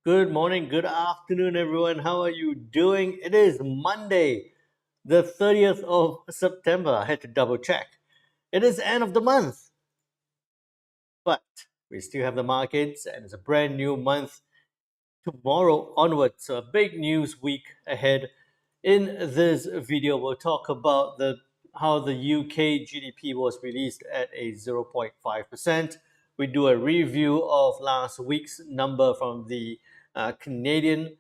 Good morning, good afternoon, everyone. How are you doing? It is Monday, the 30th of September. I had to double check. It is the end of the month, but we still have the markets, and it's a brand new month tomorrow onwards. So, a big news week ahead. In this video, we'll talk about how the UK GDP was released at a 0.5%. We do a review of last week's number from the Canadian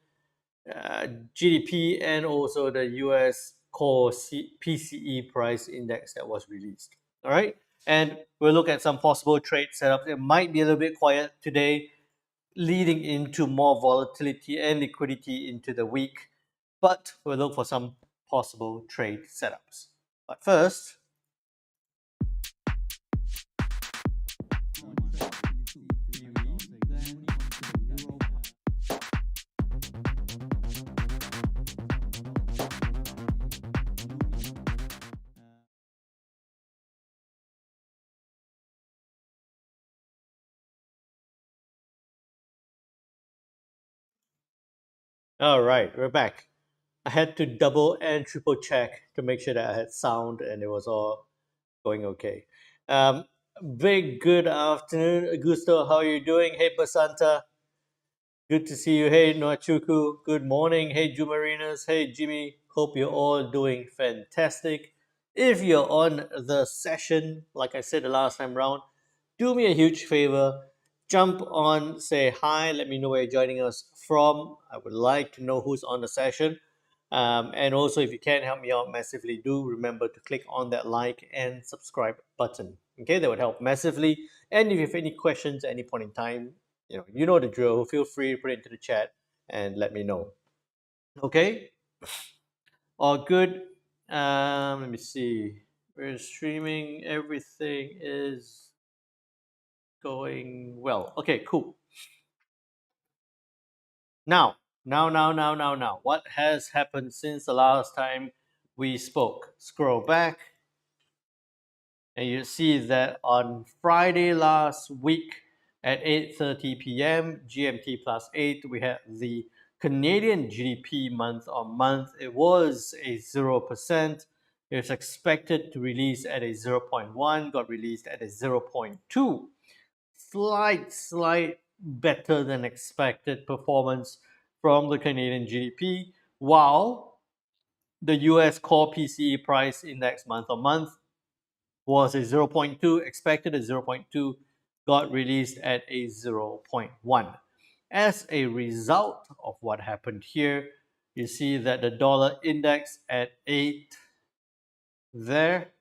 GDP and also the US core PCE price index that was released. All right. And we'll look at some possible trade setups. It might be a little bit quiet today, leading into more volatility and liquidity into the week, but we'll look for some possible trade setups. But first, all right, we're back. I had to double and triple check to make sure that I had sound and it was all going okay. Big good afternoon, Augusto. How are you doing? Hey, Basanta. Good to see you. Hey, Noachuku. Good morning. Hey, Jumarinas. Hey, Jimmy. Hope you're all doing fantastic. If you're on the session, like I said the last time round, do me a huge favor. Jump on, say hi, let me know where you're joining us from. I would like to know who's on the session. And also, if you can help me out massively, do remember to click on that like and subscribe button. Okay, that would help massively. And if you have any questions at any point in time, you know the drill. Feel free to put it into the chat and let me know. Okay, all good. Let me see. We're streaming. Everything is going well. Okay, cool. Now. What has happened since the last time we spoke? Scroll back, and you see that on Friday last week at 8:30 p.m. GMT plus 8, we had the Canadian GDP month on month. It was a 0%. It was expected to release at a 0.1, got released at a 0.2. Slight better than expected performance from the Canadian GDP, while the US core PCE price index month on month was a 0.2, expected a 0.2, got released at a 0.1. As a result of what happened here, you see that the dollar index at 8 there,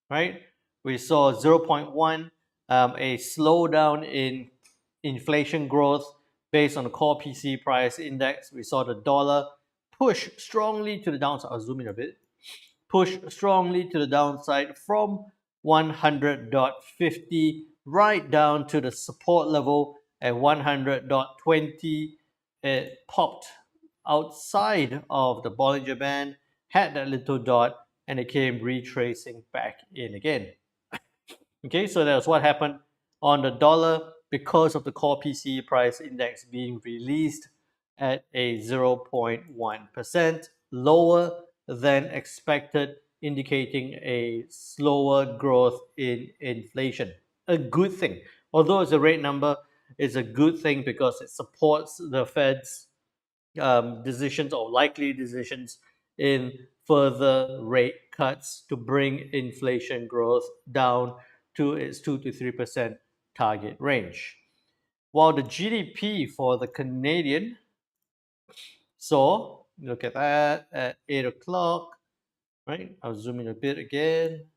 right? We saw 0.1, a slowdown in inflation growth based on the core PC price index. We saw the dollar push strongly to the downside. I'll zoom in a bit. Push strongly to the downside from 100.50 right down to the support level at 100.20. It popped outside of the Bollinger Band, had that little dot, and it came retracing back in again. Okay, so that's what happened on the dollar because of the core PCE price index being released at a 0.1%, lower than expected, indicating a slower growth in inflation. A good thing. Although it's a rate number, it's a good thing because it supports the Fed's decisions or likely decisions in further rate cuts to bring inflation growth down to its 2 to 3% target range. While the GDP for the Canadian saw, look at that at 8 o'clock, right? I'll zoom in a bit again.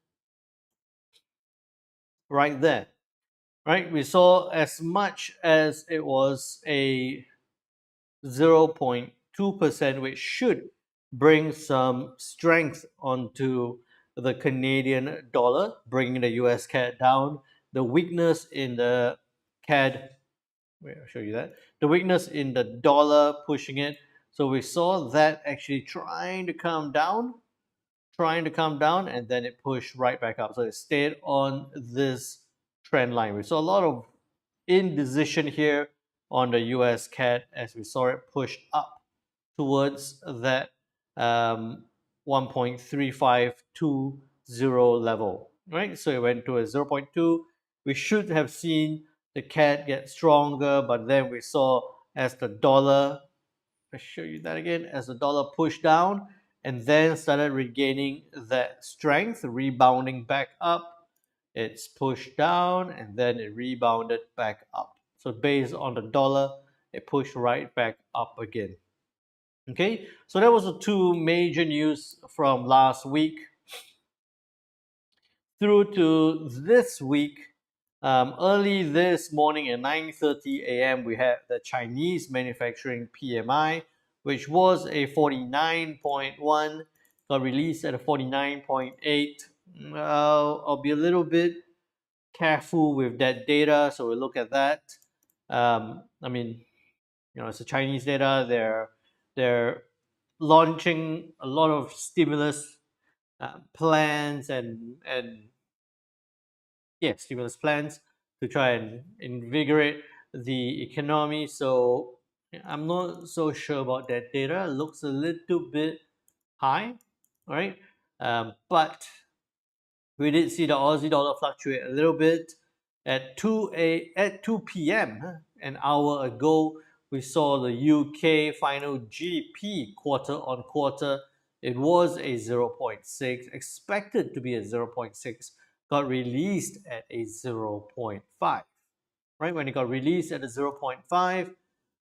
Right there, right? We saw as much as it was a 0.2%, which should bring some strength onto the Canadian dollar, bringing the US CAD down. The weakness in the CAD, wait, I'll show you that. The weakness in the dollar pushing it. So we saw that actually trying to come down, and then it pushed right back up. So it stayed on this trend line. We saw a lot of indecision here on the US CAD as we saw it push up towards that 1.3520 level, right? So it went to a 0.2. We should have seen the CAD get stronger, but then we saw as the dollar, I'll show you that again, as the dollar pushed down and then started regaining that strength, rebounding back up. It's pushed down and then it rebounded back up. So based on the dollar, it pushed right back up again. Okay, so that was the two major news from last week. Through to this week, early this morning at 9:30 a.m., we had the Chinese manufacturing PMI, which was a 49.1, got released at a 49.8. I'll be a little bit careful with that data, so we'll look at that. I mean, it's a Chinese data. They're launching a lot of stimulus plans and stimulus plans to try and invigorate the economy. So I'm not so sure about that data. It looks a little bit high, right? But we did see the Aussie dollar fluctuate a little bit. At 2 p.m., an hour ago, we saw the UK final GDP quarter on quarter. It was a 0.6, expected to be a 0.6, got released at a 0.5. Right, when it got released at a 0.5,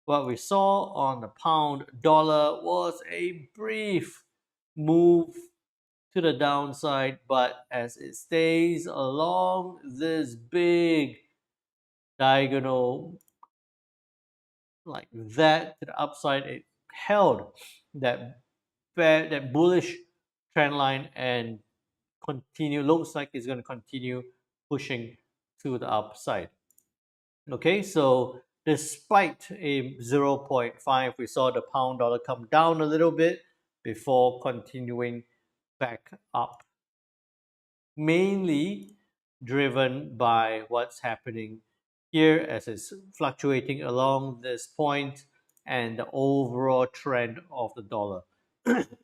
what we saw on the pound dollar was a brief move to the downside, but as it stays along this big diagonal like that to the upside, it held that that bullish trend line and looks like it's going to continue pushing to the upside. Okay, so despite a 0.5, we saw the pound dollar come down a little bit before continuing back up, mainly driven by what's happening here as it's fluctuating along this point and the overall trend of the dollar.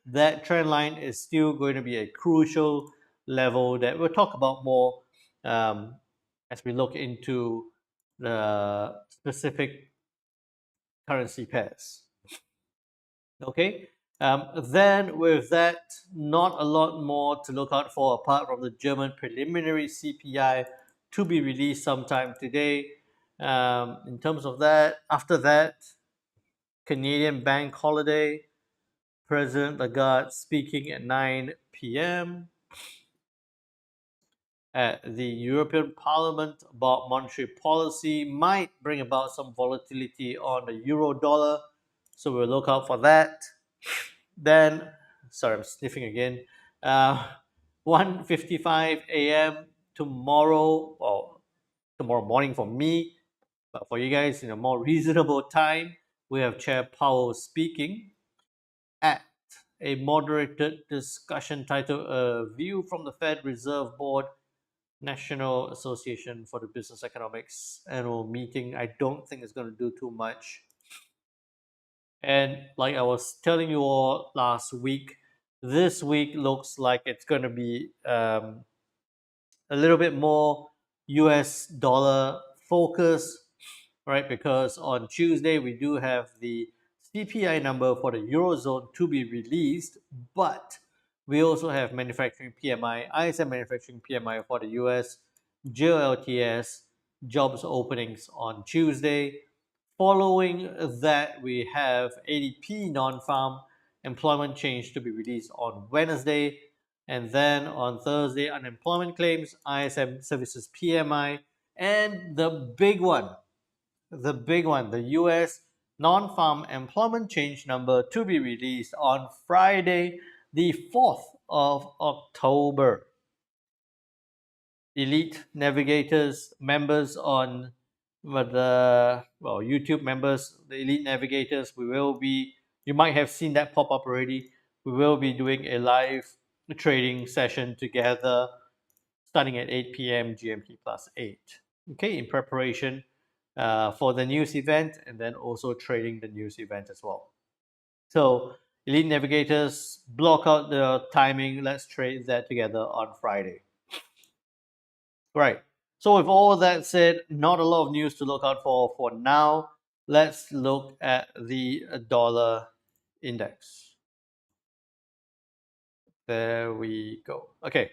That trend line is still going to be a crucial level that we'll talk about more as we look into the specific currency pairs. Okay. Then with that, not a lot more to look out for apart from the German preliminary CPI to be released sometime today. In terms of that, after that, Canadian bank holiday, President Lagarde speaking at 9 p.m. at the European Parliament about monetary policy might bring about some volatility on the euro dollar. So we'll look out for that. Then, sorry, I'm sniffing again. 1:55 a.m. tomorrow, or tomorrow morning for me, but for you guys in a more reasonable time, we have Chair Powell speaking at a moderated discussion titled "A View from the Fed Reserve Board National Association for the Business Economics annual meeting." I don't think it's going to do too much. And like I was telling you all last week, this week looks like it's going to be a little bit more US dollar focus, right? Because on Tuesday, we do have the CPI number for the Eurozone to be released, but we also have manufacturing PMI, ISM manufacturing PMI for the US, JOLTS, jobs openings on Tuesday. Following that, we have ADP non-farm employment change to be released on Wednesday. And then on Thursday, unemployment claims, ISM services PMI, and the big one, the US non-farm employment change number to be released on Friday, the 4th of October. Elite navigators, members on YouTube members, the elite navigators, you might have seen that pop up already. We will be doing a live trading session together starting at 8 p.m. GMT plus 8. Okay, in preparation for the news event, and then also trading the news event as well. So Elite Navigators, block out the timing. Let's trade that together on Friday. Right. So with all that said, not a lot of news to look out for now. Let's look at the dollar index. There we go. Okay.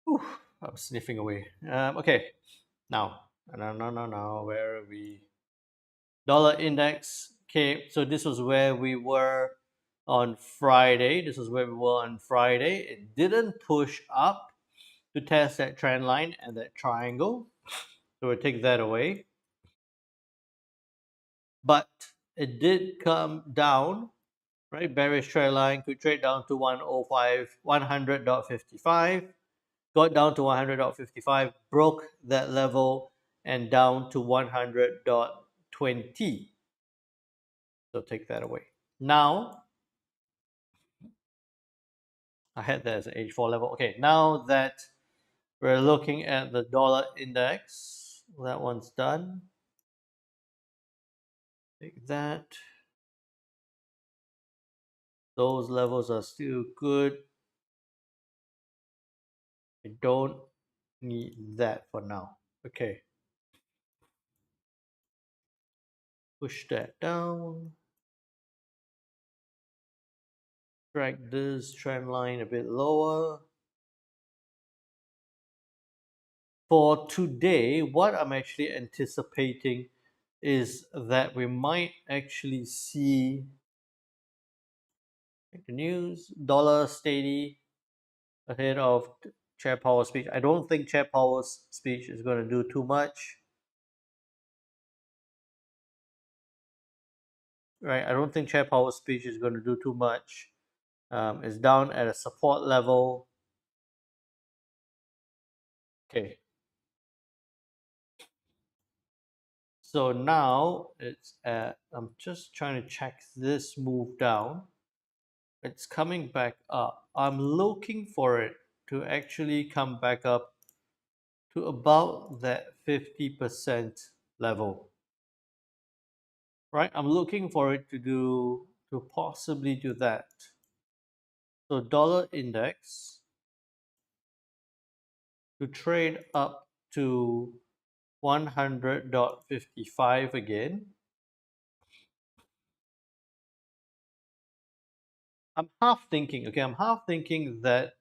Whew, I'm sniffing away. Okay. Now, no. Where are we? Dollar index. Okay. So this was where we were on Friday. This is where we were on Friday. It didn't push up to test that trend line and that triangle. So we'll take that away. But it did come down, right? Bearish trend line could trade down to 105, 100.55, got down to 100.55, broke that level and down to 100.20. So take that away. Now, I had that as an H4 level. Okay, now that we're looking at the dollar index, that one's done. Take that. Those levels are still good. I don't need that for now. Okay. Push that down. Drag this trend line a bit lower. For today, what I'm actually anticipating is that we might actually see the news, dollar steady ahead of Chair Powell's speech. I don't think Chair Powell's speech is going to do too much. Right? I don't think Chair Powell's speech is going to do too much. It's down at a support level. Okay. So now it's at, I'm just trying to check this move down. It's coming back up. I'm looking for it to actually come back up to about that 50% level. Right? I'm looking for it to possibly do that. So dollar index to trade up to 100.55 again. I'm half thinking that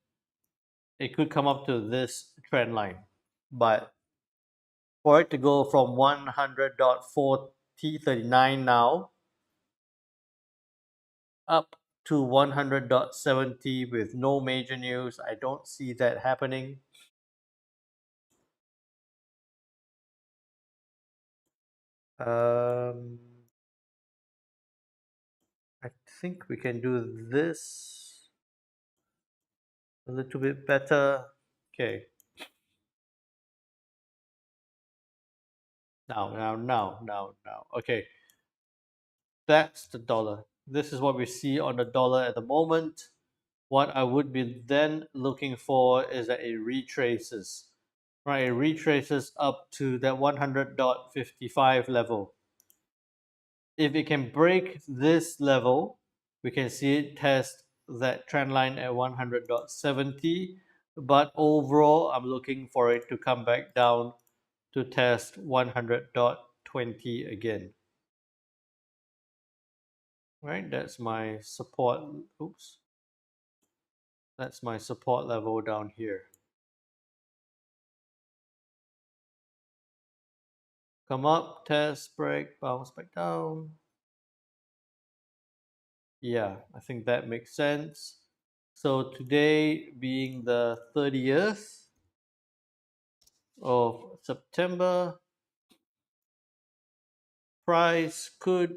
it could come up to this trend line. But for it to go from 100.4039 now up to 100.70 with no major news, I don't see that happening. Um, I think we can do this a little bit better. Okay. Now. Okay. That's the dollar. This is what we see on the dollar at the moment. What I would be then looking for is that it retraces, right? It retraces up to that 100.55 level. If it can break this level, we can see it test that trend line at 100.70. But overall, I'm looking for it to come back down to test 100.20 again. Right, that's my support. Oops, that's my support level down here. Come up, test, break, bounce back down. Yeah, I think that makes sense. So today being the 30th of September, price could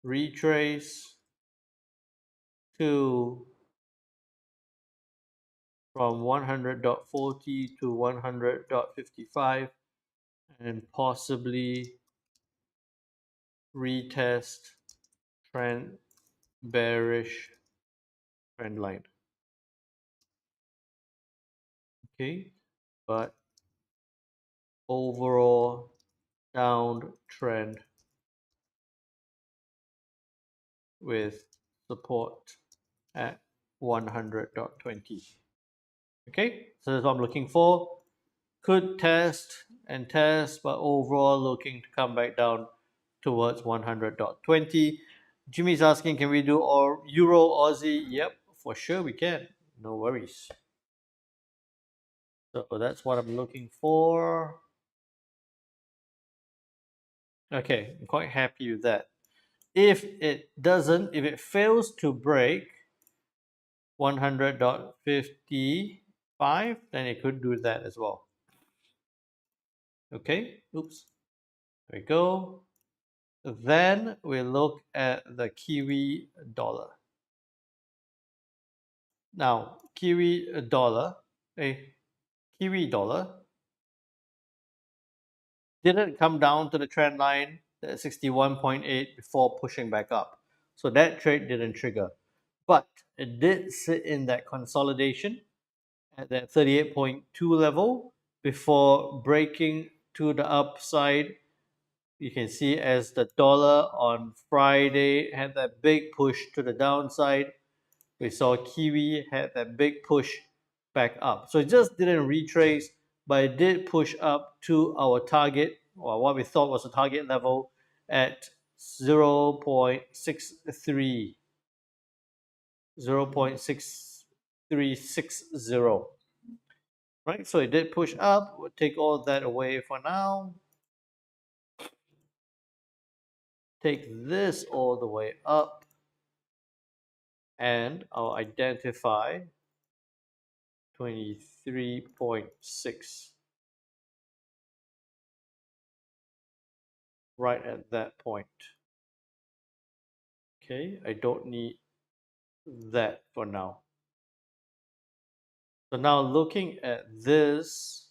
retrace to from 100.40 to 100.55 and possibly retest trend bearish trend line. Okay, but overall downtrend with support at 100.20. Okay, so that's what I'm looking for. Could test and test, but overall looking to come back down towards 100.20. Jimmy's asking, can we do or Euro Aussie? Yep, for sure we can. No worries. So that's what I'm looking for. Okay, I'm quite happy with that. If it fails to break 100.55, then it could do that as well. Okay, oops, there we go. Then we look at the Kiwi dollar. Now, Kiwi dollar didn't come down to the trend line at 61.8 before pushing back up. So that trade didn't trigger. But it did sit in that consolidation at that 38.2 level before breaking to the upside. You can see as the dollar on Friday had that big push to the downside. We saw Kiwi had that big push back up. So it just didn't retrace, but it did push up to our target, or what we thought was a target level at 0.63, 0.6360. Right, so it did push up. We'll take all that away for now. Take this all the way up, and I'll identify 23.6 right at that point. Okay, I don't need that for now. So now looking at this,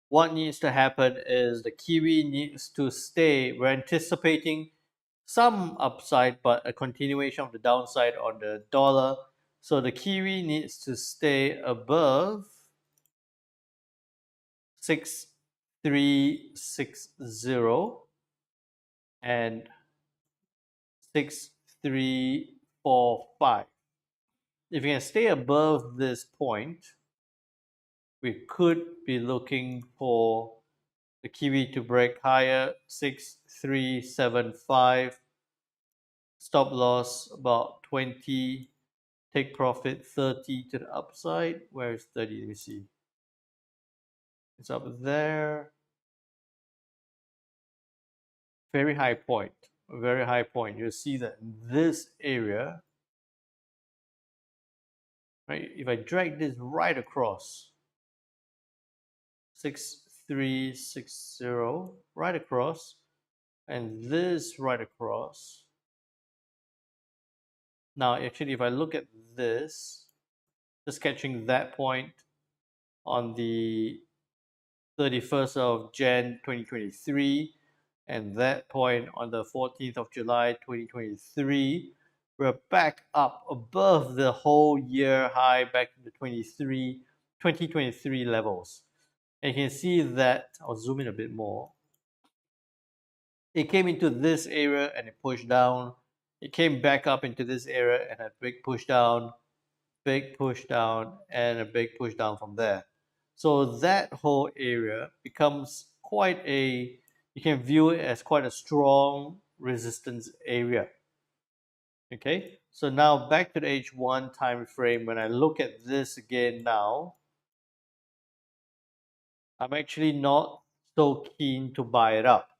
what needs to happen is the Kiwi needs to stay. We're anticipating some upside, but a continuation of the downside on the dollar. So the Kiwi needs to stay above 6360 and 6345. If you can stay above this point, we could be looking for the Kiwi to break higher, 6375. Stop loss about 20. Take profit 30 to the upside. Where is 30? Let me see. It's up there. Very high point. Very high point. You'll see that in this area, right? If I drag this right across, 6360 right across, and this right across. Now, actually, if I look at this, just catching that point on the 31st of Jan 2023, and that point on the 14th of July 2023, we're back up above the whole year high back to the 2023 levels. And you can see that, I'll zoom in a bit more. It came into this area and it pushed down. It came back up into this area and a big push down, and a big push down from there. So that whole area becomes quite a, you can view it as quite a strong resistance area. Okay, so now back to the H1 time frame. When I look at this again now, I'm actually not so keen to buy it up,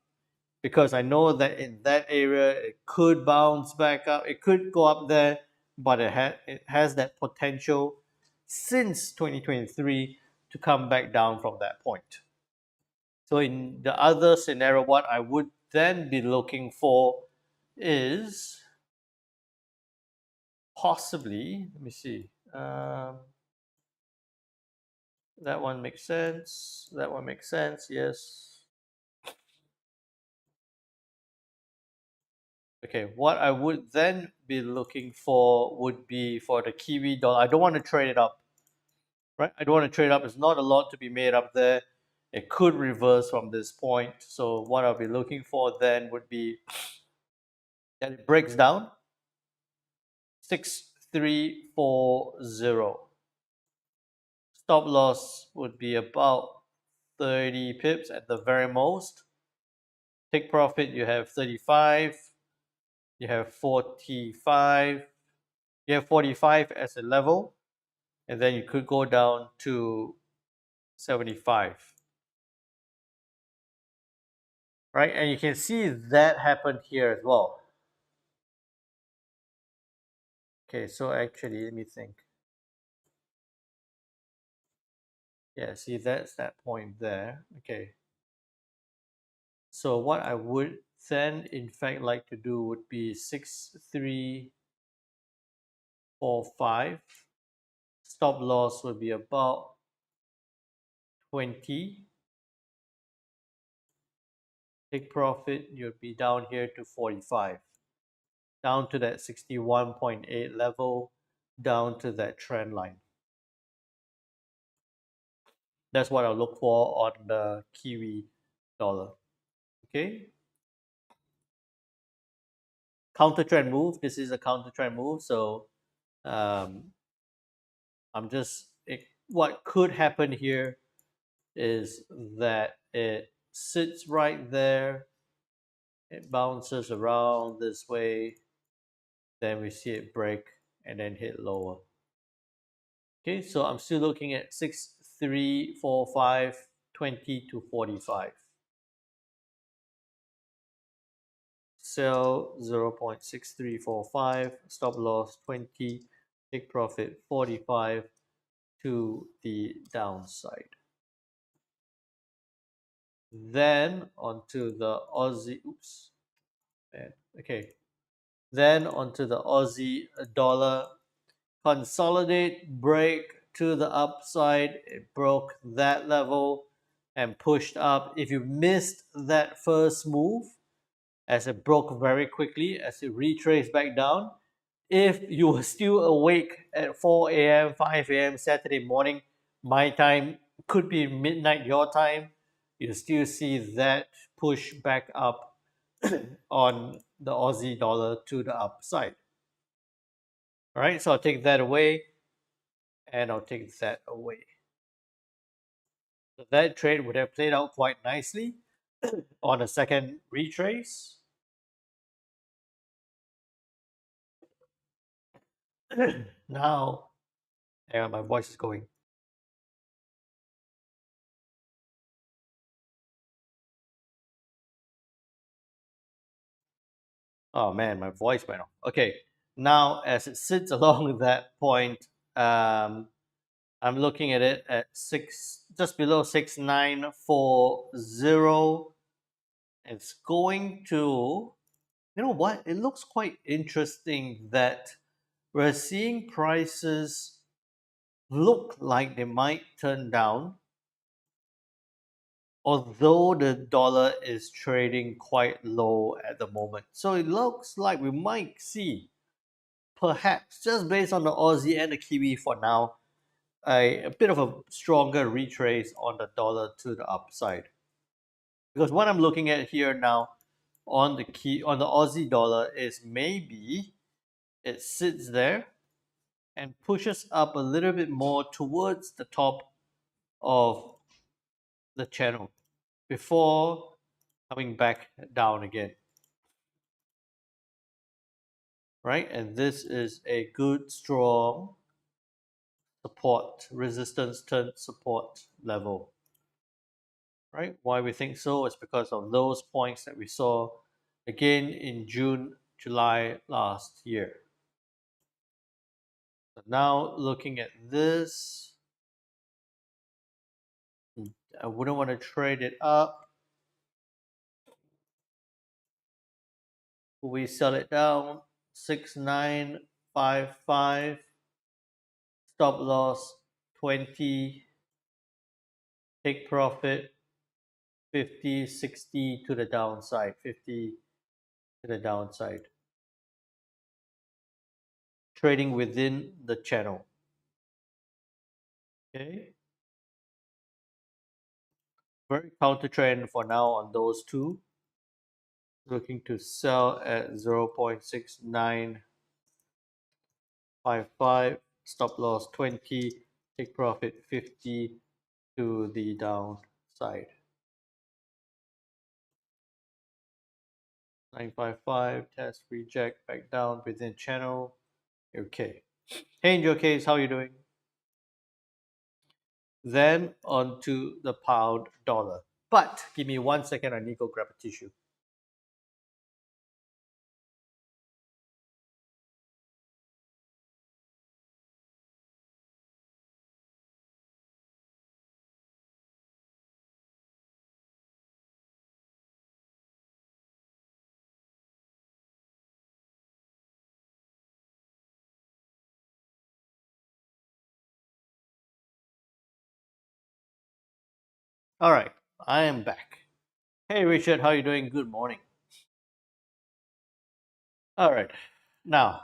because I know that in that area it could bounce back up, it could go up there, but it has that potential since 2023 to come back down from that point. So in the other scenario, what I would then be looking for is possibly, let me see, that one makes sense, that one makes sense, yes. Okay, what I would then be looking for would be for the Kiwi dollar. I don't want to trade it up, right? I don't want to trade up. There's not a lot to be made up there. It could reverse from this point. So what I'll be looking for then would be that it breaks down 6340. Stop loss would be about 30 pips at the very most. Take profit, you have 35, you have 45, you have 45 as a level, and then you could go down to 75. Right? And you can see that happened here as well. Okay, so actually, let me think. Yeah, see, that's that point there. Okay. So what I would then, in fact, like to do would be 6345. Stop loss would be about 20. Take profit, you'd be down here to 45. Down to that 61.8 level, down to that trend line. That's what I'll look for on the Kiwi dollar. Okay. Counter trend move. This is a counter trend move. So I'm just what could happen here is that it sits right there, it bounces around this way, then we see it break and then hit lower. Okay, so I'm still looking at 6345, 20 to 45. Sell 0.6345, stop loss 20, take profit 45 to the downside. Then onto the Aussie, oops, man, okay. Then onto the Aussie dollar, consolidate, break to the upside. It broke that level and pushed up. If you missed that first move, as it broke very quickly, as it retraced back down, if you were still awake at 4 a.m., 5 a.m. Saturday morning, my time, could be midnight your time, you still see that push back up on the Aussie dollar to the upside. All right, so I'll take that away and I'll take that away. So that trade would have played out quite nicely on a second retrace. Now, hang on, my voice is going. Oh man, my voice went off. Okay, now as it sits along that point, I'm looking at it at just below 6940. It's going to, you know what? It looks quite interesting that we're seeing prices look like they might turn down, although the dollar is trading quite low at the moment. So it looks like we might see, perhaps just based on the Aussie and the Kiwi for now, a bit of a stronger retrace on the dollar to the upside. Because what I'm looking at here now on the Aussie dollar is maybe it sits there and pushes up a little bit more towards the top of the channel before coming back down again. Right? And this is a good strong support, resistance turned support level. Right? Why we think so is because of those points that we saw again in June, July last year. So now looking at this, I wouldn't want to trade it up. We sell it down 6955, stop loss 20, take profit 50, 60 to the downside, 50 to the downside. trading within the channel. Okay, very counter trend for now on those two. Looking to sell at 0.6955, stop loss 20, take profit 50 to the downside. 955, test, reject, back down within channel. Okay. Hey, in your case, how are you doing? Then on to the pound dollar. But give me 1 second, I need to go grab a tissue. All right, I am back. Hey, Richard, how are you doing? Good morning. All right, now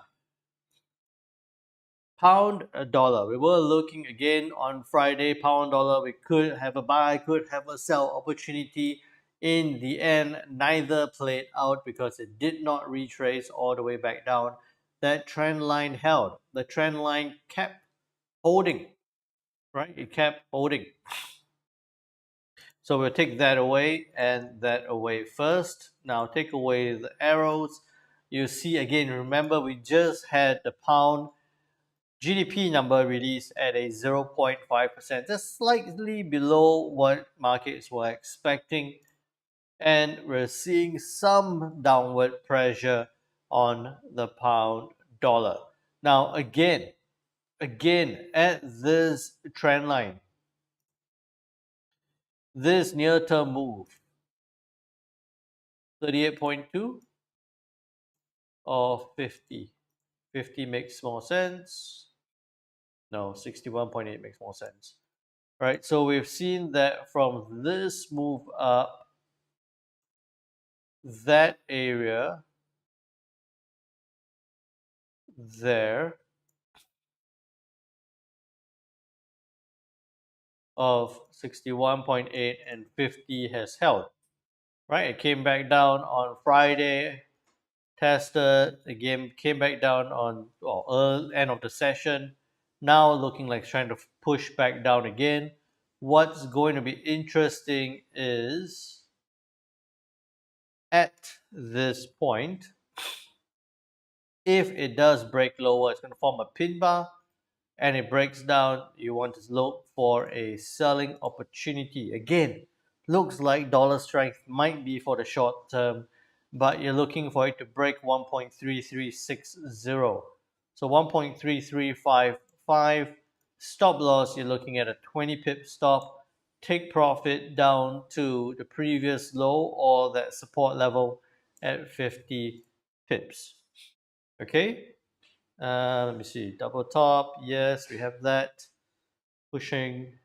pound dollar. We were looking again on Friday. Pound dollar. We could have a buy, could have a sell opportunity. In the end, neither played out because it did not retrace all the way back down. That trend line held. The trend line kept holding, right? It kept holding. So we'll take that away and that away first. Now take away the arrows. You see again, remember we just had the pound GDP number released at a 0.5%, just slightly below what markets were expecting. And we're seeing some downward pressure on the pound dollar. Now, again, at this trend line, this near term move, 38.2 or 50? 50 makes more sense. No, 61.8 makes more sense. Right, so we've seen that from this move up, that area there of 61.8 and 50 has held. Right, it came back down on Friday, tested again, came back down on early end of the session. Now looking like it's trying to push back down again. What's going to be interesting is at this point, if it does break lower, it's going to form a pin bar and it breaks down. You want to look for a selling opportunity. Again, looks like dollar strength might be for the short term, but you're looking for it to break 1.3360. So 1.3355, stop loss, you're looking at a 20 pip stop. Take profit down to the previous low or that support level at 50 pips. Okay, let me see, double top, yes, we have that. Pushing,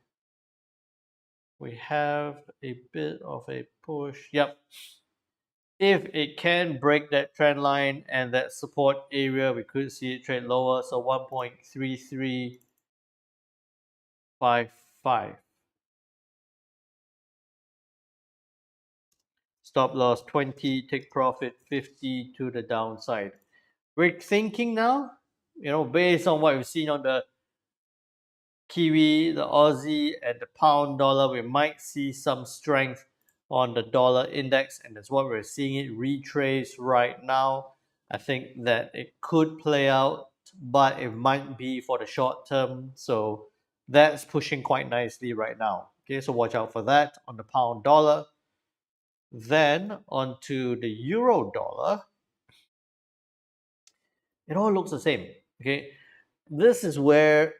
we have a bit of a push, yep. If it can break that trend line and that support area, we could see it trade lower, so 1.3355. Stop loss 20, take profit 50 to the downside. We're thinking now, based on what we've seen on the Kiwi, the Aussie, and the pound dollar, we might see some strength on the dollar index, and that's what we're seeing it retrace right now. I think that it could play out, but it might be for the short term. So that's pushing quite nicely right now. Okay, so watch out for that on the pound dollar. Then onto the euro dollar. It all looks the same. Okay, this is where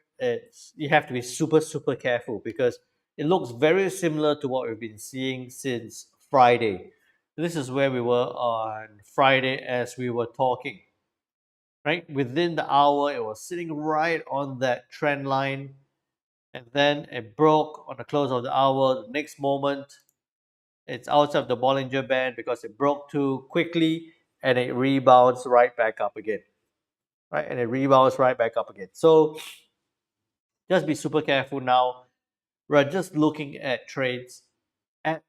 you have to be super careful because it looks very similar to what we've been seeing since Friday. This is where we were on Friday as we were talking. Right, within the hour, it was sitting right on that trend line, and then it broke on the close of the hour. The next moment, it's outside of the Bollinger Band because it broke too quickly and it rebounds right back up again. right? And it rebounds right back up again. So just be super careful now. We're just looking at trades at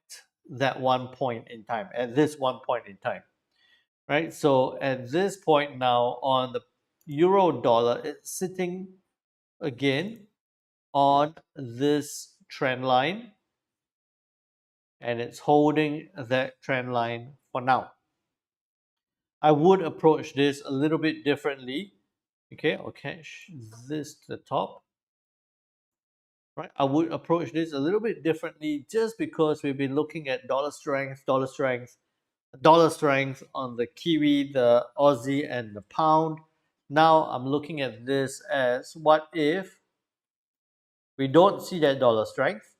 that one point in time, at this one point in time, right? So at this point now on the euro dollar, it's sitting again on this trend line, and it's holding that trend line for now. I would approach this a little bit differently. Okay, I'll catch this to the top. Right, I would approach this a little bit differently just because we've been looking at dollar strength on the Kiwi, the Aussie, and the pound. Now I'm looking at this as, what if we don't see that dollar strength?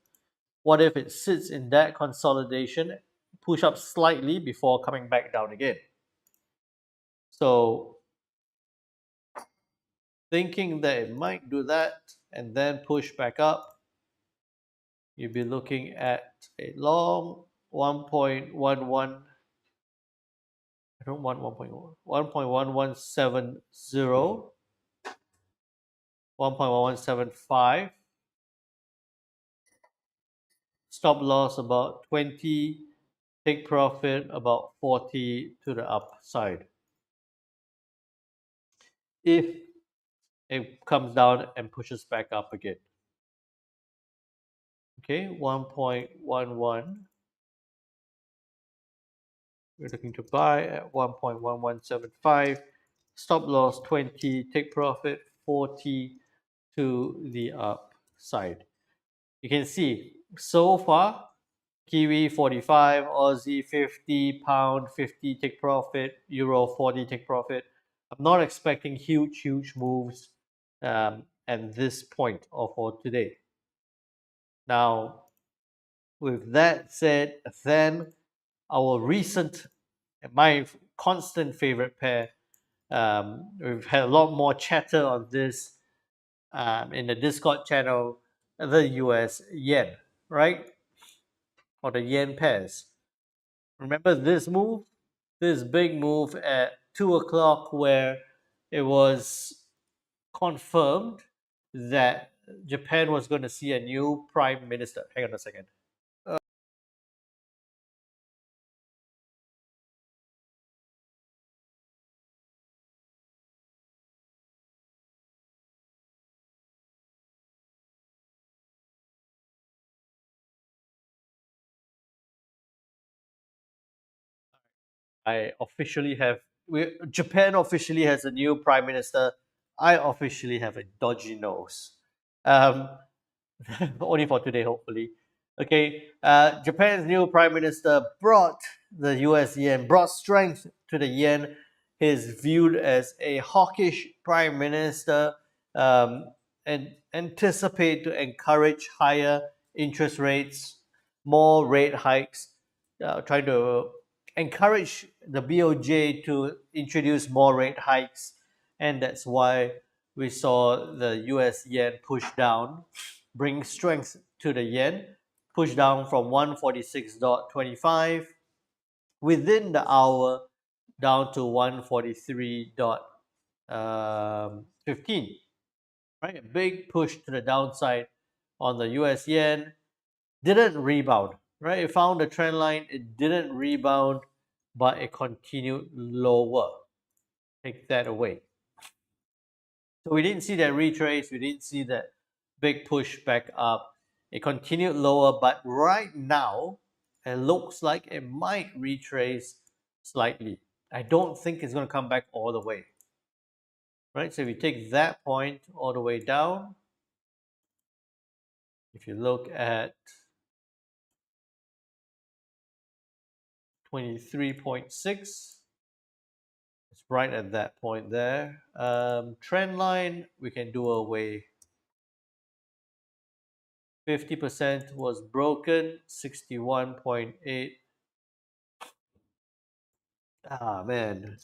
What if it sits in that consolidation, push up slightly before coming back down again? So thinking that it might do that and then push back up, you'll be looking at a long 1.11. I don't want 1.1, 1.1170, 1.1175. Stop loss about 20, take profit about 40 to the upside. If it comes down and pushes back up again. Okay, 1.11. We're looking to buy at 1.1175. Stop loss 20, take profit 40 to the upside. You can see so far Kiwi 45, Aussie 50, pound 50 take profit, euro 40 take profit. I'm not expecting huge moves at this point or for today. Now, with that said, then our recent, my constant favorite pair, we've had a lot more chatter on this in the Discord channel, the US yen, right? Or the yen pairs. Remember this move? This big move at 2 o'clock where it was confirmed that Japan was going to see a new prime minister. Hang on a second. I officially have Japan officially has a new prime minister. I officially have a dodgy nose. Um, only for today, hopefully. Okay, Japan's new prime minister brought the US yen, brought strength to the yen. He is viewed as a hawkish prime minister and anticipate to encourage higher interest rates, more rate hikes, trying to encourage the BOJ to introduce more rate hikes. And that's why we saw the US yen push down, bring strength to the yen, push down from 146.25 within the hour down to 143.15. Right, a big push to the downside on the US yen. Didn't rebound, right? It found the trend line, it didn't rebound, but it continued lower. Take that away. So we didn't see that retrace, we didn't see that big push back up. It continued lower, but right now, it looks like it might retrace slightly. I don't think it's going to come back all the way. Right? So if you take that point all the way down, if you look at 23.6, it's right at that point there. Trend line, we can do away. 50% was broken, 61.8. Ah, man.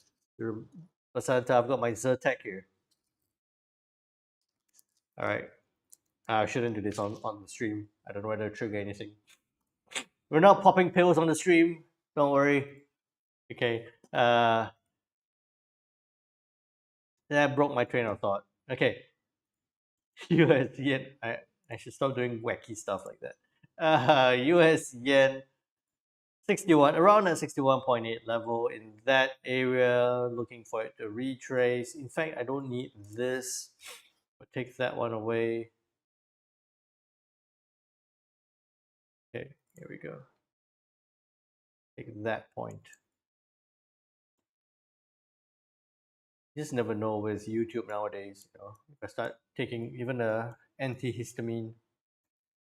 Basanta, I've got my Zyrtec here. All right. I shouldn't do this on the stream. I don't know whether to trigger anything. We're not popping pills on the stream. Don't worry. Okay. That broke my train of thought. Okay, US yen. I should stop doing wacky stuff like that. US yen 61, around that 61.8 level, in that area, looking for it to retrace. In fact, I don't need this. I'll take that one away. Okay, here we go. Take that point. You just never know with YouTube nowadays. If I start taking even a antihistamine.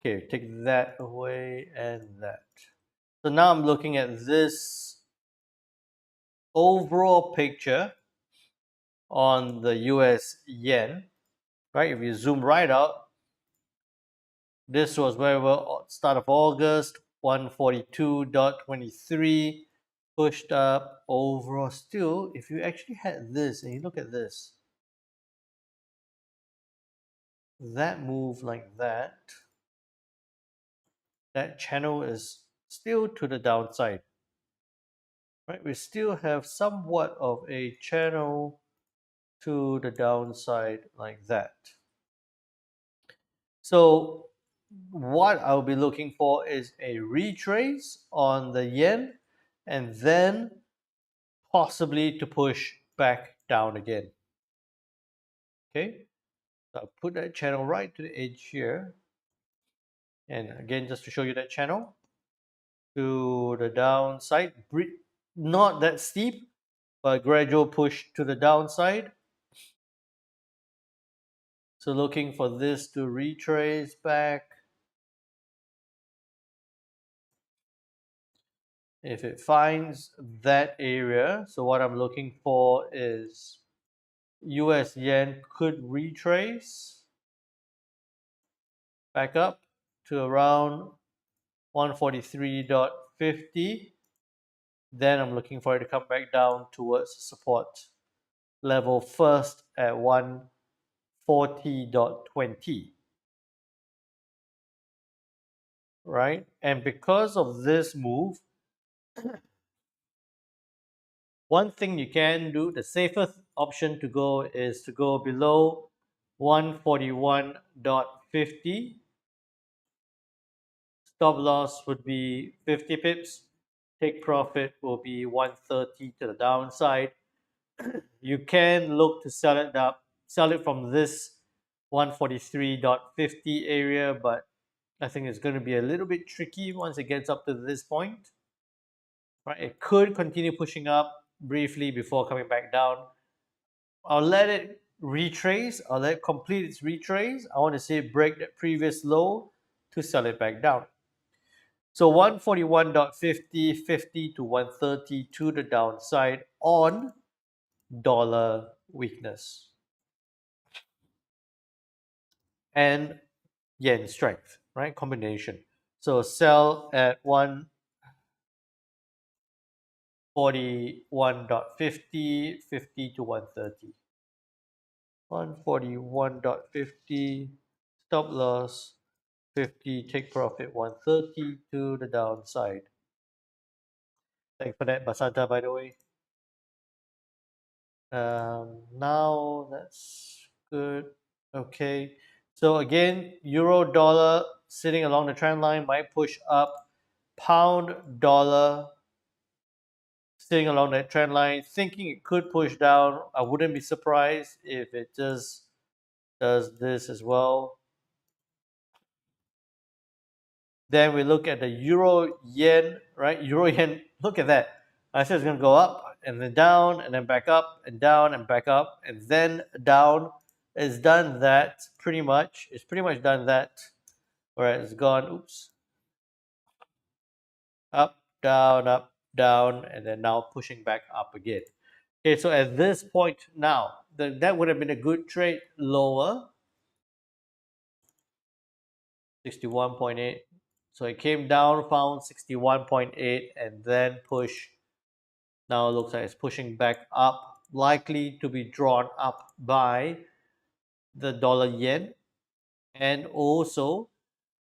Okay, take that away and that. So now I'm looking at this overall picture on the US yen, right? If you zoom right out, this was where we were start of August, 142.23, pushed up overall. Still, if you actually had this and you look at this, that move like that, that channel is still to the downside, right? We still have somewhat of a channel to the downside like that. So what I'll be looking for is a retrace on the yen and then possibly to push back down again. Okay, so I'll put that channel right to the edge here. And again, just to show you that channel to the downside, not that steep, but gradual push to the downside. So looking for this to retrace back. If it finds that area, so what I'm looking for is US yen could retrace back up to around 143.50. Then I'm looking for it to come back down towards support level first at 140.20. Right? And because of this move, one thing you can do, the safest option to go is to go below 141.50. Stop loss would be 50 pips. Take profit will be 130 to the downside. You can look to sell it from this 143.50 area, but I think it's going to be a little bit tricky once it gets up to this point. Right? It could continue pushing up briefly before coming back down. I'll let it retrace. I'll let it complete its retrace. I want to see it break that previous low to sell it back down. So 141.50, 50 to 130 to the downside on dollar weakness and yen strength, right? Combination. So sell at 141.50, 50 to 130. 141.50, stop loss 50, take profit 130 to the downside. Thanks for that, Basanta, by the way. Now that's good. Okay. So again, euro dollar sitting along the trend line might push up. Pound dollar sitting along that trend line, thinking it could push down. I wouldn't be surprised if it just does this as well. Then we look at the euro yen, right? Euro yen, look at that. I said it's going to go up and then down and then back up and down and back up and then down. It's done that pretty much. It's pretty much done that. All right, it's gone, oops, up, down, and then now pushing back up again. Okay, so at this point now, that would have been a good trade lower, 61.8. So it came down, found 61.8, and then push. Now it looks like it's pushing back up, likely to be drawn up by the dollar yen and also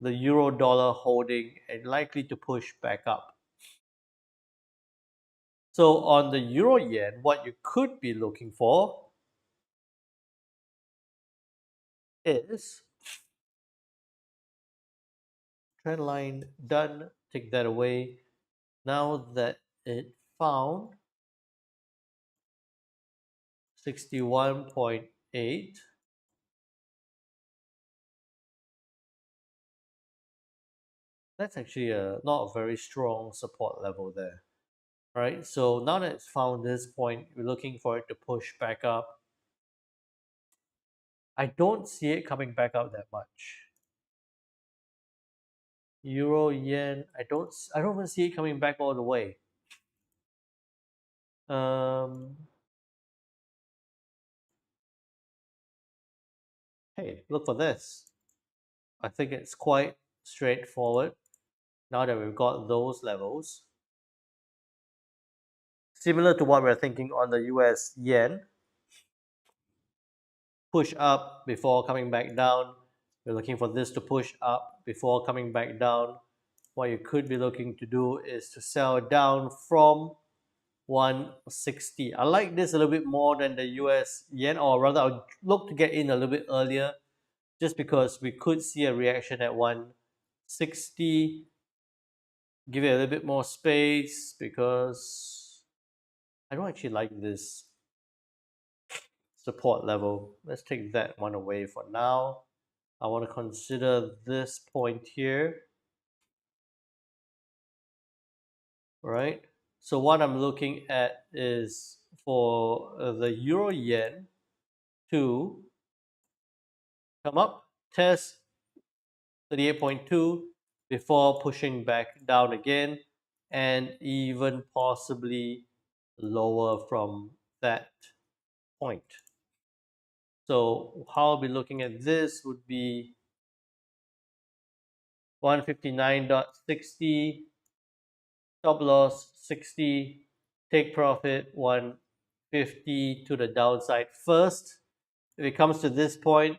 the euro dollar holding and likely to push back up. So on the euro yen, what you could be looking for is trend line done. Take that away. Now that it found 61.8, that's actually not a very strong support level there. Right, so now that it's found this point, we're looking for it to push back up. I don't see it coming back up that much. Euro yen, I don't even see it coming back all the way. Hey, look for this. I think it's quite straightforward now that we've got those levels. Similar to what we're thinking on the US yen, push up before coming back down. We're looking for this to push up before coming back down. What you could be looking to do is to sell down from 160. I like this a little bit more than the US yen, or rather I'll look to get in a little bit earlier just because we could see a reaction at 160. Give it a little bit more space because I don't actually like this support level. Let's take that one away for now. I want to consider this point here, right? So what I'm looking at is for the euro yen to come up, test 38.2 before pushing back down again, and even possibly lower from that point. So how I'll be looking at this would be 159.60, stop loss 60, take profit 150 to the downside first. If it comes to this point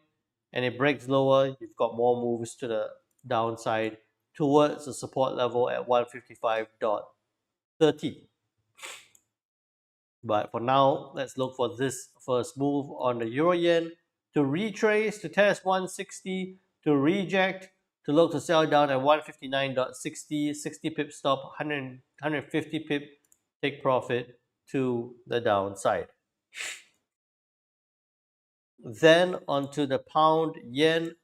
and it breaks lower, you've got more moves to the downside towards the support level at 155.30. But for now, let's look for this first move on the euro yen to retrace, to test 160, to reject, to look to sell down at 159.60, 60 pip stop, 150 pip take profit to the downside. Then onto the pound yen,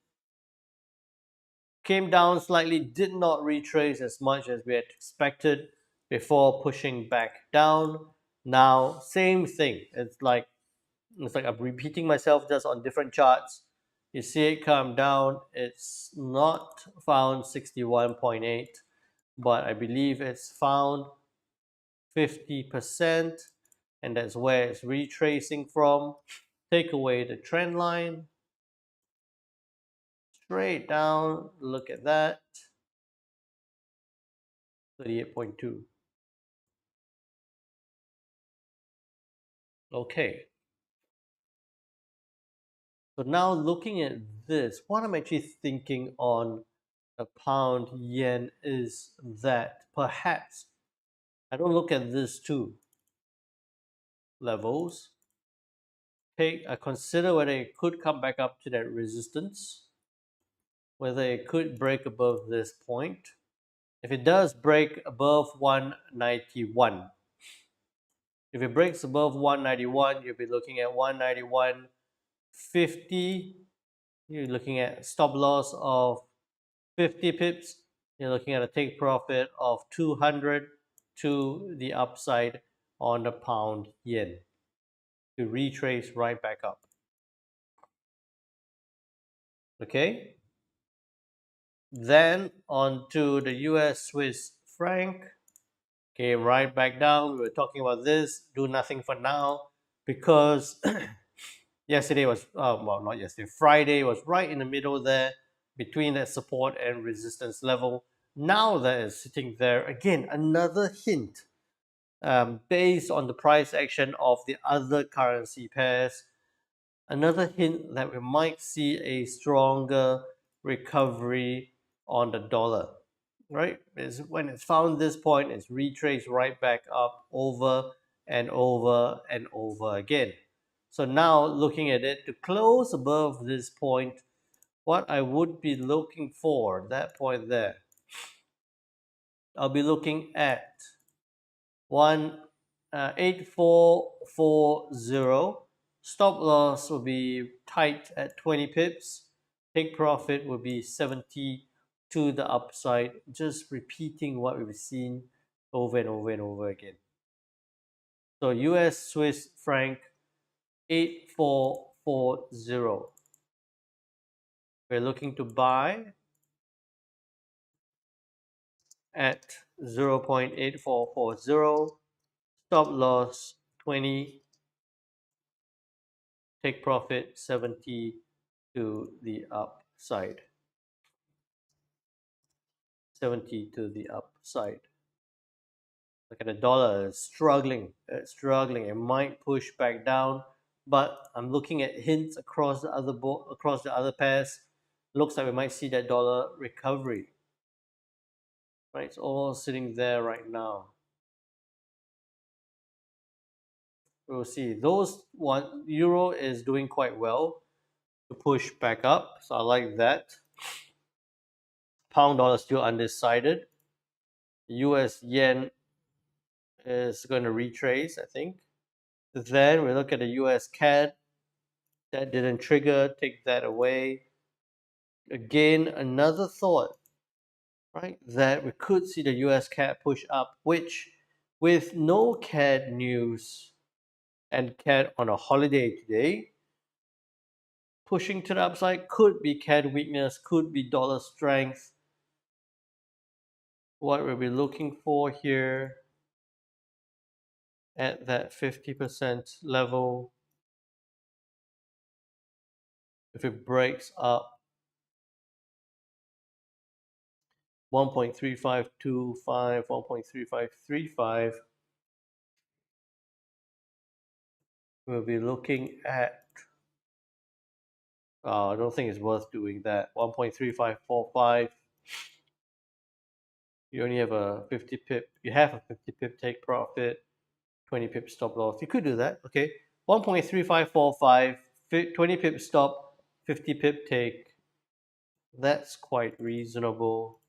came down slightly, did not retrace as much as we had expected before pushing back down. Now, same thing. It's like I'm repeating myself just on different charts. You see it come down. It's not found 61.8, but I believe it's found 50%, and that's where it's retracing from. Take away the trend line, straight down, look at that, 38.2. Okay. So now looking at this, what I'm actually thinking on the pound yen is that perhaps I don't look at these two levels. I consider whether it could come back up to that resistance, whether it could break above this point. If it does break above 191, if it breaks above 191, you'll be looking at 191.50. You're looking at stop loss of 50 pips. You're looking at a take profit of 200 to the upside on the pound yen to retrace right back up. Okay. Then on to the US Swiss franc. Came right back down. We were talking about this. Do nothing for now because yesterday was, well, not yesterday, Friday was right in the middle there between that support and resistance level. Now that is sitting there, again, another hint based on the price action of the other currency pairs. Another hint that we might see a stronger recovery on the dollar, right? Is when it's found this point, it's retraced right back up over and over and over again. So now looking at it to close above this point what I would be looking for, that point there, I'll be looking at 8440. Stop loss will be tight at 20 pips. Take profit will be 70 to the upside. Just repeating what we've seen over and over and over again. So US Swiss franc 8440. We're looking to buy at 0.8440. Stop loss 20. Take profit 70 to the upside. 70 to the upside. Look at the dollar, it's struggling. It's struggling. It might push back down, but I'm looking at hints across the other pairs. Looks like we might see that dollar recovery. Right, it's all sitting there right now. We'll see. Those one euro is doing quite well to push back up, so I like that. Pound dollar still undecided. US yen is going to retrace, I think. Then we look at the US CAD. That didn't trigger. Take that away. Again, another thought, right? That we could see the US CAD push up, which with no CAD news and CAD on a holiday today, pushing to the upside could be CAD weakness, could be dollar strength. What we'll be looking for here at that 50% level, if it breaks up 1.3525, 1.3535, we'll be looking at, I don't think it's worth doing that, 1.3545. You only have a 50 pip, you have a 50 pip take profit, 20 pip stop loss. You could do that, okay. 1.3545, 20 pip stop, 50 pip take. That's quite reasonable.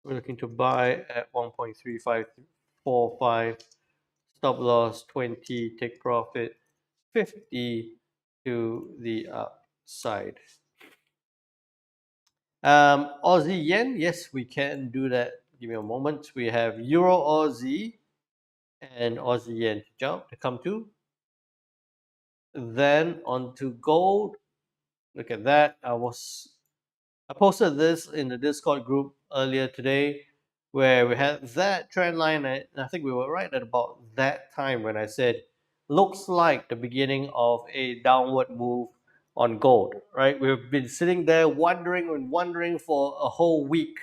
We're looking to buy at 1.3545, stop loss 20, take profit 50 to the upside. Aussie yen, yes, we can do that. Give me a moment. We have Euro Aussie and Aussie yen to come to. Then on to gold. Look at that. I posted this in the Discord group earlier today, where we had that trend line, and I think we were right at about that time when I said, looks like the beginning of a downward move on gold, right? We've been sitting there wondering and wondering for a whole week.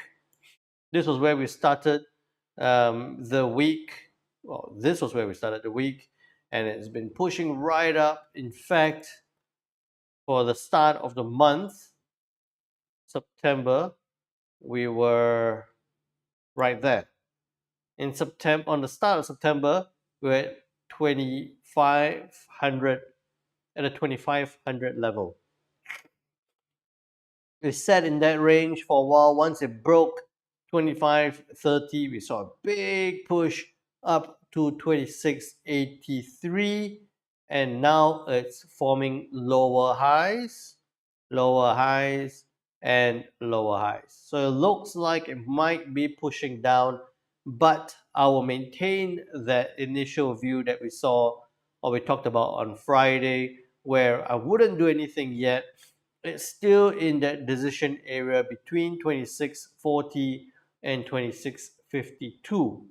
This was where we started the week. Well, this was where we started the week, and it's been pushing right up. In fact, for the start of the month, September, we were right there. In September, on the start of September, we were at 2,500, at a 2,500 level. We sat in that range for a while. Once it broke 25.30, we saw a big push up to 26.83, and now it's forming lower highs, and lower highs. So it looks like it might be pushing down, but I will maintain that initial view that we saw or we talked about on Friday, where I wouldn't do anything yet. It's still in that decision area between 26.40 and 26.52.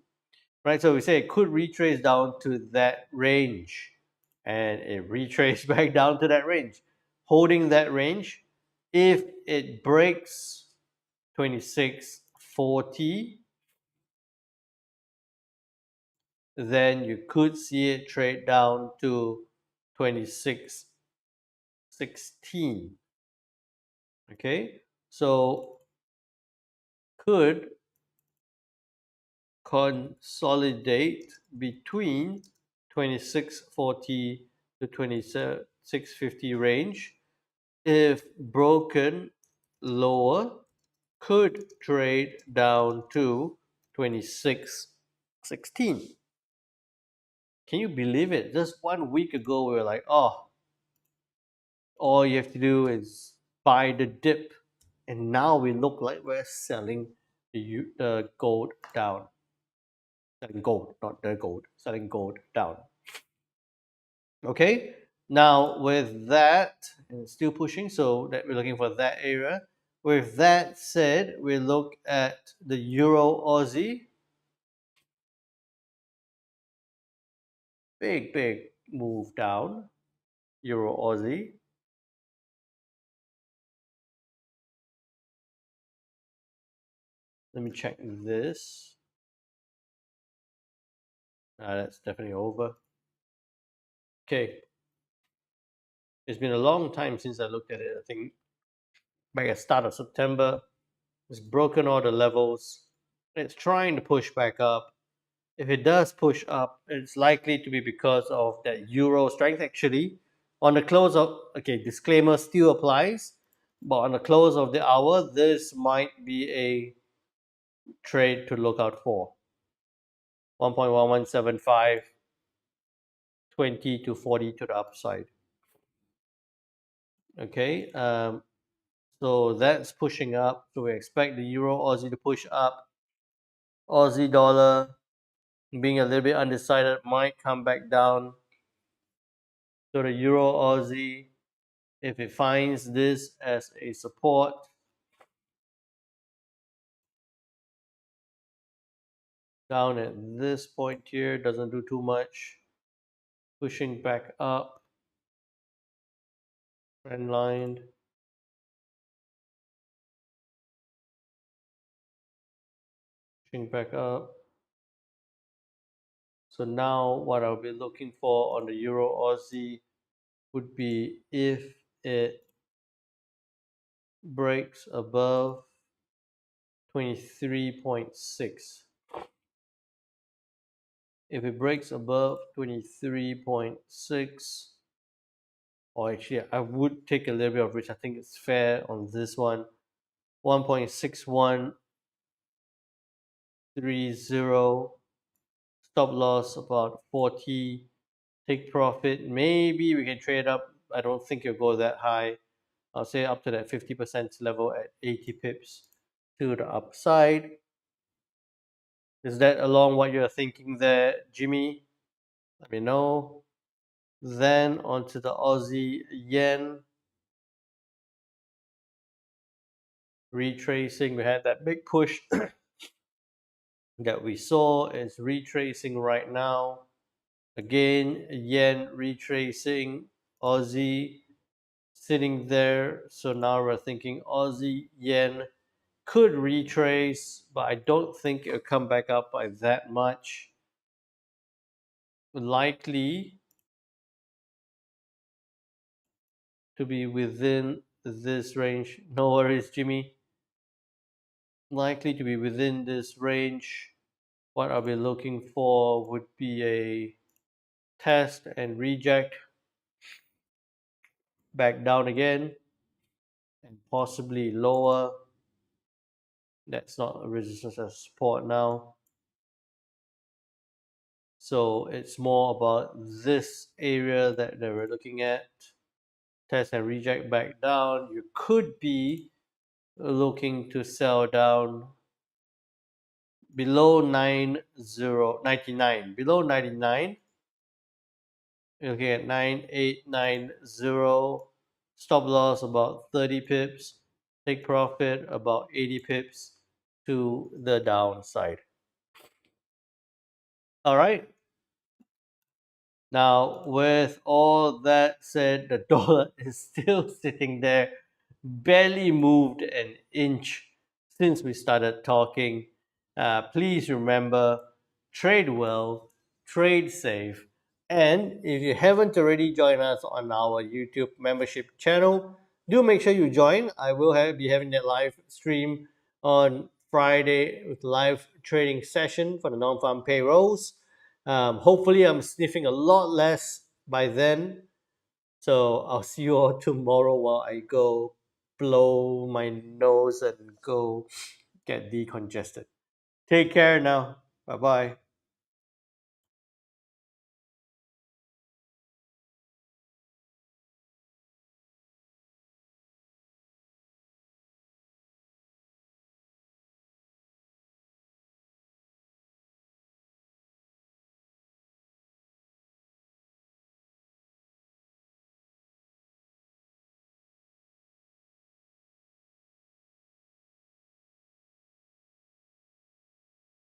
Right, so we say it could retrace down to that range, and it retraced back down to that range. Holding that range, if it breaks 26.40, then you could see it trade down to 26.16. Okay, so could consolidate between 26.40 to 650 range, if broken lower, could trade down to 2616. Can you believe it? Just 1 week ago, we were like, oh, all you have to do is buy the dip. And now we look like we're selling the gold down. Selling gold, not the gold, selling gold down. Okay, now with that, and it's still pushing, so that we're looking for that area. With that said, we look at the Euro Aussie. Big move down. Euro Aussie. Let me check this. That's definitely over. Okay. It's been a long time since I looked at it. I think back at start of September. It's broken all the levels. It's trying to push back up. If it does push up, it's likely to be because of that euro strength. Actually, on the close of, okay, disclaimer still applies, but on the close of the hour, this might be a trade to look out for. 1.1175, 20 to 40 to the upside. Okay, so that's pushing up. So we expect the Euro Aussie to push up. Aussie dollar being a little bit undecided might come back down. So the Euro Aussie, if it finds this as a support, down at this point here, doesn't do too much. Pushing back up, trend line. Pushing back up. So now what I'll be looking for on the Euro Aussie would be if it breaks above 23.6. If it breaks above 23.6, or actually I would take a little bit of risk. I think it's fair on this one. 1.6130, stop loss about 40, take profit. Maybe we can trade up. I don't think it'll go that high. I'll say up to that 50% level at 80 pips to the upside. Is that along what you're thinking there, Jimmy? Let me know. Then onto the Aussie yen. Retracing, we had that big push that we saw. It's retracing right now. Again, yen retracing, Aussie sitting there. So now we're thinking Aussie yen could retrace, but I don't think it'll come back up by that much. Likely to be within this range. No worries, Jimmy. Likely to be within this range. What I'll be looking for would be a test and reject back down again and possibly lower. That's not a resistance as support now. So it's more about this area that we're looking at. Test and reject back down. You could be looking to sell down below 99. Below 99, you're looking at 9890. Stop loss about 30 pips. Take profit about 80 pips to the downside. All right. Now, with all that said, the dollar is still sitting there, barely moved an inch since we started talking. Please remember, trade well, trade safe, and if you haven't already joined us on our YouTube membership channel, do make sure you join. I will be having that live stream on Friday with live trading session for the non-farm payrolls. Hopefully, I'm sniffing a lot less by then. So I'll see you all tomorrow while I go blow my nose and go get decongested. Take care now. Bye bye.